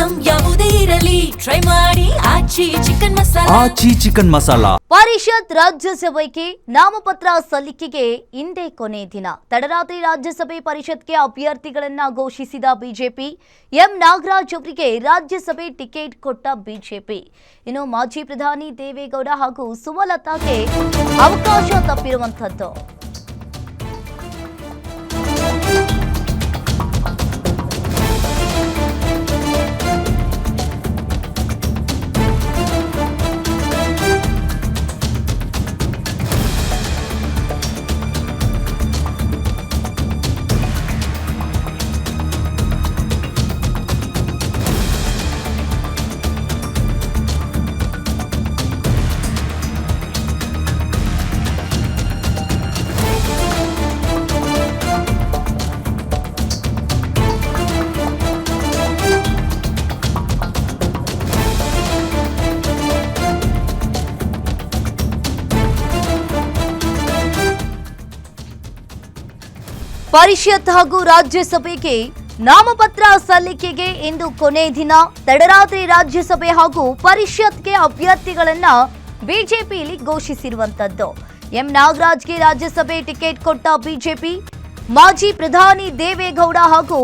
Item ಯಾವುದೇ ಇರಲಿ try ಮಾಡಿ ಆಚಿ ಚಿಕನ್ ಮಸಾಲಾ. ಪರಿಷತ್ ರಾಜ್ಯಸಭೆಗೆ ನಾಮಪತ್ರ ಸಲ್ಲಿಕೆಗೆ ಇಂದೇ ಕೊನೆ ದಿನ. ತಡರಾತ್ರಿ ರಾಜ್ಯಸಭೆ ಪರಿಷತ್ಗೆ ಅಭ್ಯರ್ಥಿಗಳನ್ನ ಘೋಷಿಸಿದ ಬಿಜೆಪಿ. ಎಂ ನಾಗರಾಜ್ ಅವರಿಗೆ ರಾಜ್ಯಸಭೆ ಟಿಕೆಟ್ ಕೊಟ್ಟ ಬಿಜೆಪಿ. ಇನ್ನು ಮಾಜಿ ಪ್ರಧಾನಿ ದೇವೇಗೌಡ ಹಾಗೂ ಸುಮಲತಾಗೆ ಅವಕಾಶ ತಪ್ಪಿರುವಂತದ್ದು. ಪರಿಷತ್ ಹಾಗೂ ರಾಜ್ಯಸಭೆಗೆ ನಾಮಪತ್ರ ಸಲ್ಲಿಕೆಗೆ ಇಂದು ಕೊನೆ ದಿನ. ತಡರಾತ್ರಿ ರಾಜ್ಯಸಭೆ ಹಾಗೂ ಪರಿಷತ್ಗೆ ಅಭ್ಯರ್ಥಿಗಳನ್ನ ಬಿಜೆಪಿಯಲ್ಲಿ ಘೋಷಿಸಿರುವಂತದ್ದು. ಎಂ ನಾಗರಾಜ್ಗೆ ರಾಜ್ಯಸಭೆ ಟಿಕೆಟ್ ಕೊಟ್ಟ ಬಿಜೆಪಿ. ಮಾಜಿ ಪ್ರಧಾನಿ ದೇವೇಗೌಡ ಹಾಗೂ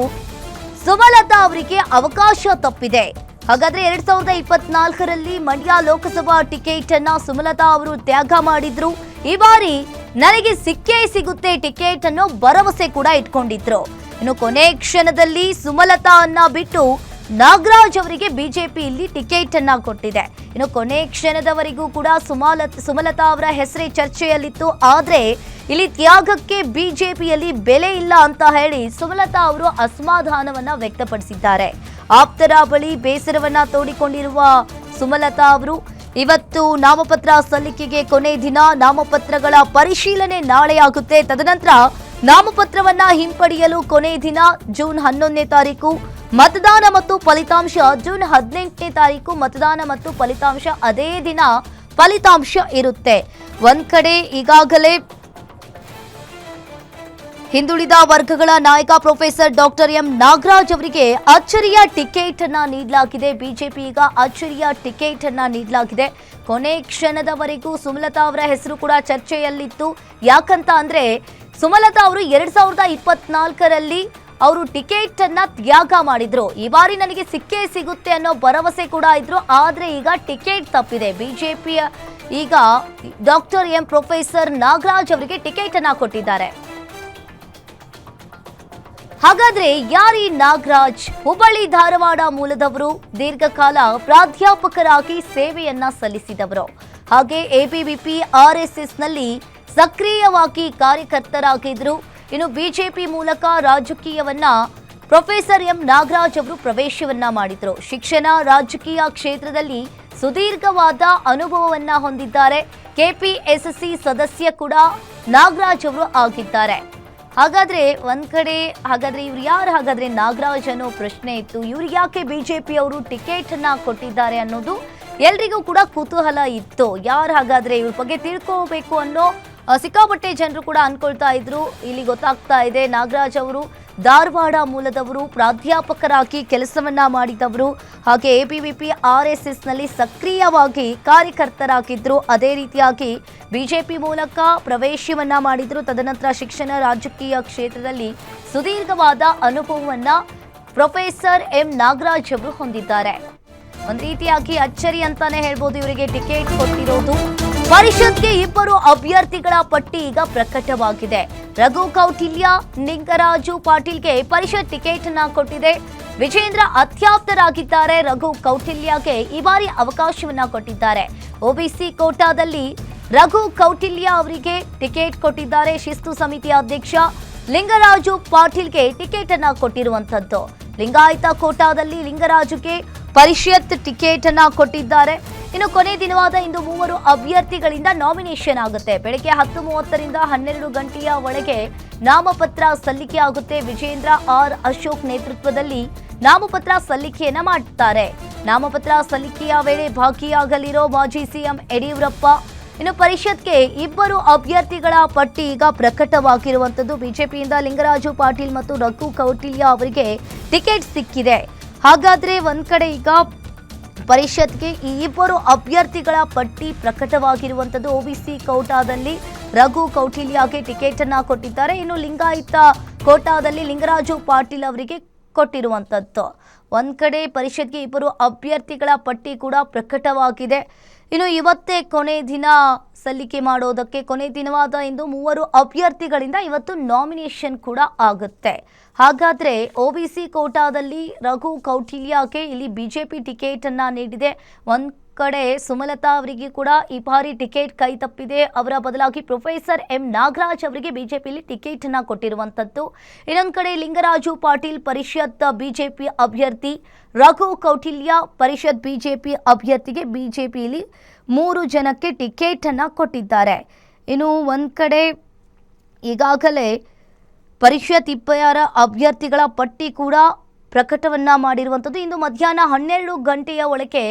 ಸುಮಲತಾ ಅವರಿಗೆ ಅವಕಾಶ ತಪ್ಪಿದೆ. ಹಾಗಾದ್ರೆ 2024ರಲ್ಲಿ ಮಂಡ್ಯ ಲೋಕಸಭಾ ಟಿಕೆಟ್ ಅನ್ನ ಸುಮಲತಾ ಅವರು ತ್ಯಾಗ ಮಾಡಿದ್ರು. ಈ ಬಾರಿ ನನಗೆ ಸಿಕ್ಕೇ ಸಿಗುತ್ತೆ ಟಿಕೆಟ್ ಅನ್ನೋ ಭರವಸೆ ಕೂಡ ಇಟ್ಕೊಂಡಿದ್ರು. ಇನ್ನು ಕೊನೆ ಕ್ಷಣದಲ್ಲಿ ಸುಮಲತಾ ಅನ್ನ ಬಿಟ್ಟು ನಾಗರಾಜ್ ಅವರಿಗೆ ಬಿಜೆಪಿ ಇಲ್ಲಿ ಟಿಕೆಟ್ ಅನ್ನ ಕೊಟ್ಟಿದೆ. ಇನ್ನು ಕೊನೆ ಕ್ಷಣದವರೆಗೂ ಕೂಡ ಸುಮಲತಾ ಅವರ ಹೆಸರೇ ಚರ್ಚೆಯಲ್ಲಿತ್ತು. ಆದ್ರೆ ಇಲ್ಲಿ ತ್ಯಾಗಕ್ಕೆ ಬಿಜೆಪಿಯಲ್ಲಿ ಬೆಲೆ ಇಲ್ಲ ಅಂತ ಹೇಳಿ ಸುಮಲತಾ ಅವರು ಅಸಮಾಧಾನವನ್ನ ವ್ಯಕ್ತಪಡಿಸಿದ್ದಾರೆ. ಆಪ್ತರ ಬಳಿ ಬೇಸರವನ್ನ ತೋಡಿಕೊಂಡಿರುವ ಸುಮಲತಾ ಅವರು ಇವತ್ತು ನಾಮಪತ್ರ ಸಲ್ಲಿಕೆಗೆ ಕೊನೆ ದಿನ. ನಾಮಪತ್ರಗಳ ಪರಿಶೀಲನೆ ನಾಳೆ ಆಗುತ್ತೆ. ತದನಂತರ ನಾಮಪತ್ರವನ್ನ ಹಿಂಪಡೆಯಲು ಕೊನೆ ದಿನ ಜೂನ್ 11ನೇ ತಾರೀಕು. ಮತದಾನ ಮತ್ತು ಫಲಿತಾಂಶ ಜೂನ್ 18ನೇ ತಾರೀಕು. ಮತದಾನ ಮತ್ತು ಫಲಿತಾಂಶ ಅದೇ ದಿನ ಫಲಿತಾಂಶ ಇರುತ್ತೆ. ಒಂದ್ ಕಡೆ ಈಗಾಗಲೇ ಹಿಂದುಳಿದ ವರ್ಗಗಳ ನಾಯಕ ಪ್ರೊಫೆಸರ್ ಡಾಕ್ಟರ್ ಎಂ ನಾಗರಾಜ್ ಅವರಿಗೆ ಅಚ್ಚರಿಯ ಟಿಕೆಟ್ ಅನ್ನ ನೀಡಲಾಗಿದೆ. ಬಿಜೆಪಿ ಈಗ ಅಚ್ಚರಿಯ ಟಿಕೆಟ್ ಅನ್ನ ನೀಡಲಾಗಿದೆ. ಕೊನೆ ಕ್ಷಣದವರೆಗೂ ಸುಮಲತಾ ಅವರ ಹೆಸರು ಕೂಡ ಚರ್ಚೆಯಲ್ಲಿತ್ತು. ಯಾಕಂತ ಅಂದ್ರೆ ಸುಮಲತಾ ಅವರು 2024ರಲ್ಲಿ ಅವರು ಟಿಕೆಟ್ ಅನ್ನ ತ್ಯಾಗ ಮಾಡಿದ್ರು. ಈ ಬಾರಿ ನನಗೆ ಸಿಕ್ಕೇ ಸಿಗುತ್ತೆ ಅನ್ನೋ ಭರವಸೆ ಕೂಡ ಇದ್ರು. ಆದ್ರೆ ಈಗ ಟಿಕೆಟ್ ತಪ್ಪಿದೆ. ಬಿಜೆಪಿಯ ಈಗ ಡಾಕ್ಟರ್ ಎಂ ಪ್ರೊಫೆಸರ್ ನಾಗರಾಜ್ ಅವರಿಗೆ ಟಿಕೆಟ್ ಅನ್ನ ಕೊಟ್ಟಿದ್ದಾರೆ. ಹಾಗಾದ್ರೆ ಯಾರಿ ನಾಗರಾಜ್? ಹುಬ್ಬಳ್ಳಿ ಧಾರವಾಡ ಮೂಲದವರು, ದೀರ್ಘಕಾಲ ಪ್ರಾಧ್ಯಾಪಕರಾಗಿ ಸೇವೆಯನ್ನ ಸಲ್ಲಿಸಿದವರು. ಹಾಗೆ ಎಬಿವಿಪಿ ಆರ್ಎಸ್ಎಸ್ ನಲ್ಲಿ ಸಕ್ರಿಯವಾಗಿ ಕಾರ್ಯಕರ್ತರಾಗಿದ್ರು. ಇನ್ನು ಬಿಜೆಪಿ ಮೂಲಕ ರಾಜಕೀಯವನ್ನ ಪ್ರೊಫೆಸರ್ ಎಂ ನಾಗರಾಜ್ ಅವರು ಪ್ರವೇಶವನ್ನ ಮಾಡಿದ್ರು. ಶಿಕ್ಷಣ ರಾಜಕೀಯ ಕ್ಷೇತ್ರದಲ್ಲಿ ಸುದೀರ್ಘವಾದ ಅನುಭವವನ್ನ ಹೊಂದಿದ್ದಾರೆ. ಕೆಪಿಎಸ್ಸಿ ಸದಸ್ಯ ಕೂಡ ನಾಗರಾಜ್ ಅವರು ಆಗಿದ್ದಾರೆ. ಹಾಗಾದ್ರೆ ಒಂದ್ ಕಡೆ ಇವ್ರು ಯಾರು? ಹಾಗಾದ್ರೆ ನಾಗರಾಜ್ ಅನ್ನೋ ಪ್ರಶ್ನೆ ಇತ್ತು. ಇವ್ರಿಗೆ ಯಾಕೆ ಬಿಜೆಪಿ ಅವರು ಟಿಕೆಟ್ ಅನ್ನ ಕೊಟ್ಟಿದ್ದಾರೆ ಅನ್ನೋದು ಎಲ್ರಿಗೂ ಕೂಡ ಕುತೂಹಲ ಇತ್ತು. ಯಾರು ಹಾಗಾದ್ರೆ ಇವ್ರ ಬಗ್ಗೆ ತಿಳ್ಕೋಬೇಕು ಅನ್ನೋ ಸಿಕ್ಕಾಪಟ್ಟೆ ಜನರು ಕೂಡ ಅನ್ಕೊಳ್ತಾ ಇದ್ರು. ಇಲ್ಲಿ ಗೊತ್ತಾಗ್ತಾ ಇದೆ ನಾಗರಾಜ್ ಅವರು ಧಾರವಾಡ ಮೂಲದವರು, ಪ್ರಾಧ್ಯಾಪಕರಾಗಿ ಕೆಲಸವನ್ನ ಮಾಡಿದವರು. ಹಾಗೆ ಎಬಿವಿಪಿ ಆರ್ಎಸ್ಎಸ್ ನಲ್ಲಿ ಸಕ್ರಿಯವಾಗಿ ಕಾರ್ಯಕರ್ತರಾಗಿದ್ರು. ಅದೇ ರೀತಿಯಾಗಿ ಬಿಜೆಪಿ ಮೂಲಕ ಪ್ರವೇಶವನ್ನ ಮಾಡಿದ್ರು. ತದನಂತರ ಶಿಕ್ಷಣ ರಾಜಕೀಯ ಕ್ಷೇತ್ರದಲ್ಲಿ ಸುದೀರ್ಘವಾದ ಅನುಭವವನ್ನ ಪ್ರೊಫೆಸರ್ ಎಂ ನಾಗರಾಜ್ ಅವರು ಹೊಂದಿದ್ದಾರೆ. ಒಂದ್ ರೀತಿಯಾಗಿ ಅಚ್ಚರಿ ಅಂತಾನೆ ಹೇಳ್ಬೋದು ಇವರಿಗೆ ಟಿಕೆಟ್ ಕೊಟ್ಟಿರೋದು. ಪರಿಷತ್ಗೆ ಇಬ್ಬರು ಅಭ್ಯರ್ಥಿಗಳ ಪಟ್ಟಿ ಈಗ ಪ್ರಕಟವಾಗಿದೆ. ರಘು ಕೌಟಿಲ್ಯ, ಲಿಂಗರಾಜು ಪಾಟೀಲ್ಗೆ ಪರಿಷತ್ ಟಿಕೆಟ್ ಅನ್ನ ಕೊಟ್ಟಿದೆ. ವಿಜೇಂದ್ರ ಅತ್ಯಾಪ್ತರಾಗಿದ್ದಾರೆ. ರಘು ಕೌಟಿಲ್ಯಗೆ ಈ ಬಾರಿ ಅವಕಾಶವನ್ನ ಕೊಟ್ಟಿದ್ದಾರೆ. ಒಬಿಸಿ ಕೋಟಾದಲ್ಲಿ ರಘು ಕೌಟಿಲ್ಯ ಅವರಿಗೆ ಟಿಕೆಟ್ ಕೊಟ್ಟಿದ್ದಾರೆ. ಶಿಸ್ತು ಸಮಿತಿ ಅಧ್ಯಕ್ಷ ಲಿಂಗರಾಜು ಪಾಟೀಲ್ಗೆ ಟಿಕೆಟ್ ಅನ್ನ ಕೊಟ್ಟಿರುವಂತದ್ದು. ಲಿಂಗಾಯತ ಕೋಟಾದಲ್ಲಿ ಲಿಂಗರಾಜುಗೆ ಪರಿಷತ್ ಟಿಕೆಟ್ ಅನ್ನ ಕೊಟ್ಟಿದ್ದಾರೆ. ಇನ್ನು ಕೊನೆ ದಿನವಾದ ಇಂದು ಮೂವರು ಅಭ್ಯರ್ಥಿಗಳಿಂದ ನಾಮಿನೇಷನ್ ಆಗುತ್ತೆ. ಬೆಳಗ್ಗೆ 10:30ರಿಂದ 12 ಗಂಟೆಯ ಒಳಗೆ ನಾಮಪತ್ರ ಸಲ್ಲಿಕೆ ಆಗುತ್ತೆ. ವಿಜೇಂದ್ರ ಆರ್ ಅಶೋಕ್ ನೇತೃತ್ವದಲ್ಲಿ ನಾಮಪತ್ರ ಸಲ್ಲಿಕೆಯನ್ನ ಮಾಡುತ್ತಾರೆ. ನಾಮಪತ್ರ ಸಲ್ಲಿಕೆಯ ವೇಳೆ ಭಾಗಿಯಾಗಲಿರೋ ಮಾಜಿ ಸಿಎಂ ಯಡಿಯೂರಪ್ಪ. ಇನ್ನು ಪರಿಷತ್ಗೆ ಇಬ್ಬರು ಅಭ್ಯರ್ಥಿಗಳ ಪಟ್ಟಿ ಈಗ ಪ್ರಕಟವಾಗಿರುವಂತದ್ದು. ಬಿಜೆಪಿಯಿಂದ ಲಿಂಗರಾಜು ಪಾಟೀಲ್ ಮತ್ತು ರಘು ಕೌಟಿಲ್ಯ ಅವರಿಗೆ ಟಿಕೆಟ್ ಸಿಕ್ಕಿದೆ. ಹಾಗಾದ್ರೆ ಒಂದ್ ಕಡೆ ಈಗ ಪರಿಷತ್ಗೆ ಈ ಇಬ್ಬರು ಅಭ್ಯರ್ಥಿಗಳ ಪಟ್ಟಿ ಪ್ರಕಟವಾಗಿರುವಂಥದ್ದು. ಒಬಿಸಿ ಕೋಟಾದಲ್ಲಿ ರಘು ಕೌಟಿಲ್ಯಗೆ ಟಿಕೆಟ್ ಅನ್ನ ಕೊಟ್ಟಿದ್ದಾರೆ. ಇನ್ನು ಲಿಂಗಾಯತ ಕೋಟಾದಲ್ಲಿ ಲಿಂಗರಾಜು ಪಾಟೀಲ್ ಅವರಿಗೆ ಕೊಟ್ಟಿರುವಂಥದ್ದು. ಒಂದ್ ಕಡೆ ಪರಿಷತ್ಗೆ ಇಬ್ಬರು ಅಭ್ಯರ್ಥಿಗಳ ಪಟ್ಟಿ ಕೂಡ ಪ್ರಕಟವಾಗಿದೆ. ಇನ್ನು ಇವತ್ತೇ ಕೊನೆ ದಿನ ಸಲ್ಲಿಕೆ ಮಾಡೋದಕ್ಕೆ ಕೊನೆ ದಿನವಾದ ಇಂದು 3 ಅಭ್ಯರ್ಥಿಗಳಿಂದ ಇವತ್ತು ನಾಮಿನೇಷನ್ ಕೂಡ ಆಗುತ್ತೆ. ಹಾಗಾದ್ರೆ ಒಬಿಸಿ ಕೋಟಾದಲ್ಲಿ ರಘು ಕೌಟಿಲ್ಯಗೆ ಇಲ್ಲಿ ಬಿಜೆಪಿ ಟಿಕೆಟ್ ಅನ್ನ ನೀಡಿದೆ. ಒಂದ್ ಕಡೆ ಸುಮಲತಾ ಅವರಿಗೆ ಕೂಡ ಈ ಬಾರಿ ಟಿಕೆಟ್ ಕೈ ತಪ್ಪಿದೆ. ಅವರ ಬದಲಾಗಿ ಪ್ರೊಫೆಸರ್ ಎಂ ನಾಗರಾಜ್ ಅವರಿಗೆ ಬಿಜೆಪಿಯಲ್ಲಿ ಟಿಕೆಟ್ ಅನ್ನ ಕೊಟ್ಟಿರುವಂತದ್ದು. ಇನ್ನೊಂದ್ ಕಡೆ ಲಿಂಗರಾಜು ಪಾಟೀಲ್ ಪರಿಷತ್ ಬಿಜೆಪಿ ಅಭ್ಯರ್ಥಿ, ರಘು ಕೌಟಿಲ್ಯ ಪರಿಷತ್ ಬಿಜೆಪಿ ಅಭ್ಯರ್ಥಿಗೆ ಬಿಜೆಪಿಯಲ್ಲಿ 3 ಜನಕ್ಕೆ ಟಿಕೆಟ್ ಅನ್ನ ಕೊಟ್ಟಿದ್ದಾರೆ. ಇನ್ನು ಒಂದ್ ಕಡೆ ಈಗಾಗಲೇ ಪರಿಷತ್ ಇಬ್ಬರ ಅಭ್ಯರ್ಥಿಗಳ ಪಟ್ಟಿ ಕೂಡ ಪ್ರಕಟವನ್ನ ಮಾಡಿರುವಂಥದ್ದು. ಇಂದು ಮಧ್ಯಾಹ್ನ 12 ಗಂಟೆಯ ಒಳಗೆ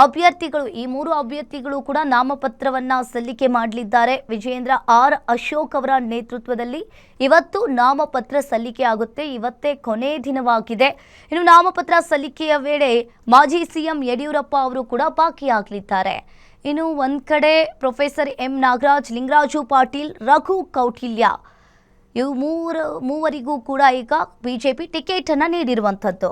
ಅಭ್ಯರ್ಥಿಗಳು ಈ 3 ಅಭ್ಯರ್ಥಿಗಳು ಕೂಡ ನಾಮಪತ್ರವನ್ನ ಸಲ್ಲಿಕೆ ಮಾಡಲಿದ್ದಾರೆ. ವಿಜಯೇಂದ್ರ ಆರ್ ಅಶೋಕ್ ಅವರ ನೇತೃತ್ವದಲ್ಲಿ ಇವತ್ತು ನಾಮಪತ್ರ ಸಲ್ಲಿಕೆ ಆಗುತ್ತೆ. ಇವತ್ತೇ ಕೊನೆ ದಿನವಾಗಿದೆ. ಇನ್ನು ನಾಮಪತ್ರ ಸಲ್ಲಿಕೆಯ ವೇಳೆ ಮಾಜಿ ಸಿಎಂ ಯಡಿಯೂರಪ್ಪ ಅವರು ಕೂಡ ಭಾಗಿಯಾಗಲಿದ್ದಾರೆ. ಇನ್ನು ಒಂದ್ ಕಡೆ ಪ್ರೊಫೆಸರ್ ಎಂ ನಾಗರಾಜ್, ಲಿಂಗರಾಜು ಪಾಟೀಲ್, ರಘು ಕೌಟಿಲ್ಯ ಇವು ಮೂವರಿಗೂ ಕೂಡ ಈಗ ಬಿಜೆಪಿ ಟಿಕೆಟ್ ಅನ್ನ ನೀಡಿರುವಂಥದ್ದು.